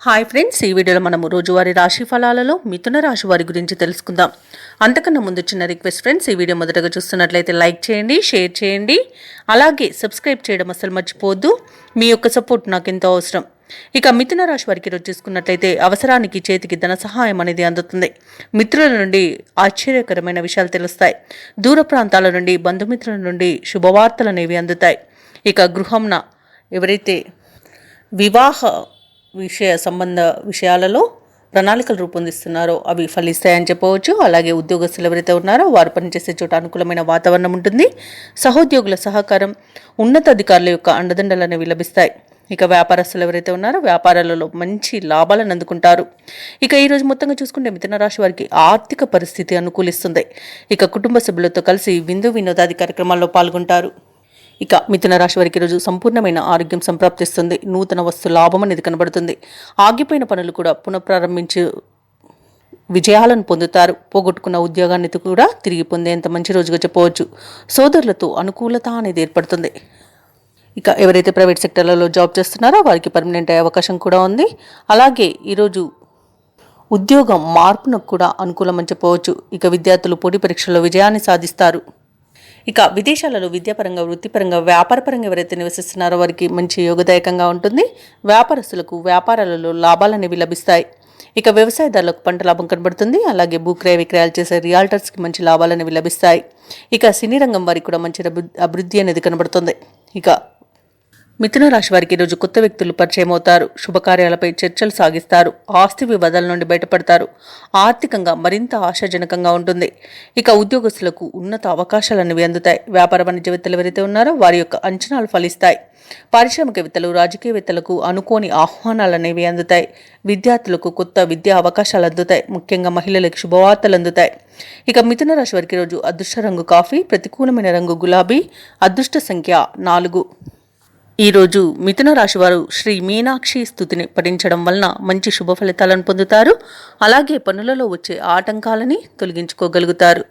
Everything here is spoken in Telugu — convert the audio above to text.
హాయ్ ఫ్రెండ్స్, ఈ వీడియోలో మనము రోజువారీ రాశి ఫలాలలో మిథున రాశి వారి గురించి తెలుసుకుందాం. అంతకన్నా ముందు చిన్న రిక్వెస్ట్ ఫ్రెండ్స్, ఈ వీడియో మొదటగా చూస్తున్నట్లయితే లైక్ చేయండి, షేర్ చేయండి, అలాగే సబ్స్క్రైబ్ చేయడం అసలు మర్చిపోవద్దు. మీ యొక్క సపోర్ట్ నాకు ఎంతో అవసరం. ఇక మిథున రాశి వారికి ఈరోజు చూసుకున్నట్లయితే అవసరానికి చేతికి ధన సహాయం అనేది అందుతుంది. మిత్రుల నుండి ఆశ్చర్యకరమైన విషయాలు తెలుస్తాయి. దూర ప్రాంతాల నుండి బంధుమిత్రుల నుండి శుభవార్తలు అనేవి అందుతాయి. ఇక గృహంన ఎవరైతే వివాహ సంబంధ విషయాలలో ప్రణాళికలు రూపొందిస్తున్నారో అవి ఫలిస్తాయని చెప్పవచ్చు. అలాగే ఉద్యోగస్తులు ఎవరైతే ఉన్నారో వారు పనిచేసే చోట అనుకూలమైన వాతావరణం ఉంటుంది. సహోద్యోగుల సహకారం, ఉన్నతాధికారుల యొక్క అండదండలు అనేవి లభిస్తాయి. ఇక వ్యాపారస్తులు ఎవరైతే ఉన్నారో వ్యాపారాలలో మంచి లాభాలను అందుకుంటారు. ఇక ఈరోజు మొత్తంగా చూసుకుంటే మిథున రాశి వారికి ఆర్థిక పరిస్థితి అనుకూలిస్తుంది. ఇక కుటుంబ సభ్యులతో కలిసి విందు వినోదాది కార్యక్రమాల్లో పాల్గొంటారు. ఇక మిథున రాశి వారికి ఈరోజు సంపూర్ణమైన ఆరోగ్యం సంప్రాప్తిస్తుంది. నూతన వస్తు లాభం అనేది కనబడుతుంది. ఆగిపోయిన పనులు కూడా పునఃప్రారంభించి విజయాలను పొందుతారు. పోగొట్టుకున్న ఉద్యోగాన్ని కూడా తిరిగి పొందేంత మంచి రోజుగా చెప్పవచ్చు. సోదరులతో అనుకూలత అనేది ఏర్పడుతుంది. ఇక ఎవరైతే ప్రైవేట్ సెక్టర్లలో జాబ్ చేస్తున్నారో వారికి పర్మనెంట్ అయ్యే అవకాశం కూడా ఉంది. అలాగే ఈరోజు ఉద్యోగం మార్పునకు కూడా అనుకూలమని చెప్పవచ్చు. ఇక విద్యార్థులు పోటీ పరీక్షల్లో విజయాన్ని సాధిస్తారు. ఇక విదేశాలలో విద్యాపరంగా, వృత్తిపరంగా, వ్యాపారపరంగా ఎవరైతే నివసిస్తున్నారో వారికి మంచి యోగదాయకంగా ఉంటుంది. వ్యాపారస్తులకు వ్యాపారాలలో లాభాలు అనేవి లభిస్తాయి. ఇక వ్యవసాయదారులకు పంట లాభం కనబడుతుంది. అలాగే భూక్రయ విక్రయాలు చేసే రియాల్టర్స్కి మంచి లాభాలు అనేవి లభిస్తాయి. ఇక సినీ రంగం వారికి కూడా మంచి అభివృద్ధి అనేది కనబడుతుంది. ఇక మిథున రాశి వారికి ఈరోజు కొత్త వ్యక్తులు పరిచయం అవుతారు. శుభకార్యాలపై చర్చలు సాగిస్తారు. ఆస్తి వివాదాల నుండి బయటపడతారు. ఆర్థికంగా మరింత ఆశాజనకంగా ఉంటుంది. ఇక ఉద్యోగస్తులకు ఉన్నత అవకాశాలు అనేవి అందుతాయి. వ్యాపార వాణిజ్యవేత్తలు ఎవరైతే ఉన్నారో వారి యొక్క అంచనాలు ఫలిస్తాయి. పారిశ్రామికవేత్తలు, రాజకీయవేత్తలకు అనుకోని ఆహ్వానాలు అనేవి అందుతాయి. విద్యార్థులకు కొత్త విద్యా అవకాశాలు అందుతాయి. ముఖ్యంగా మహిళలకు శుభవార్తలు అందుతాయి. ఇక మిథున రాశి వారికి ఈరోజు అదృష్ట రంగు కాఫీ, ప్రతికూలమైన రంగు గులాబీ, అదృష్ట సంఖ్య 4. ఈరోజు మిథున రాశి వారు శ్రీ మీనాక్షి స్తుతిని పఠించడం వలన మంచి శుభ ఫలితాలను పొందుతారు. అలాగే పనులలో వచ్చే ఆటంకాలని తొలగించుకోగలుగుతారు.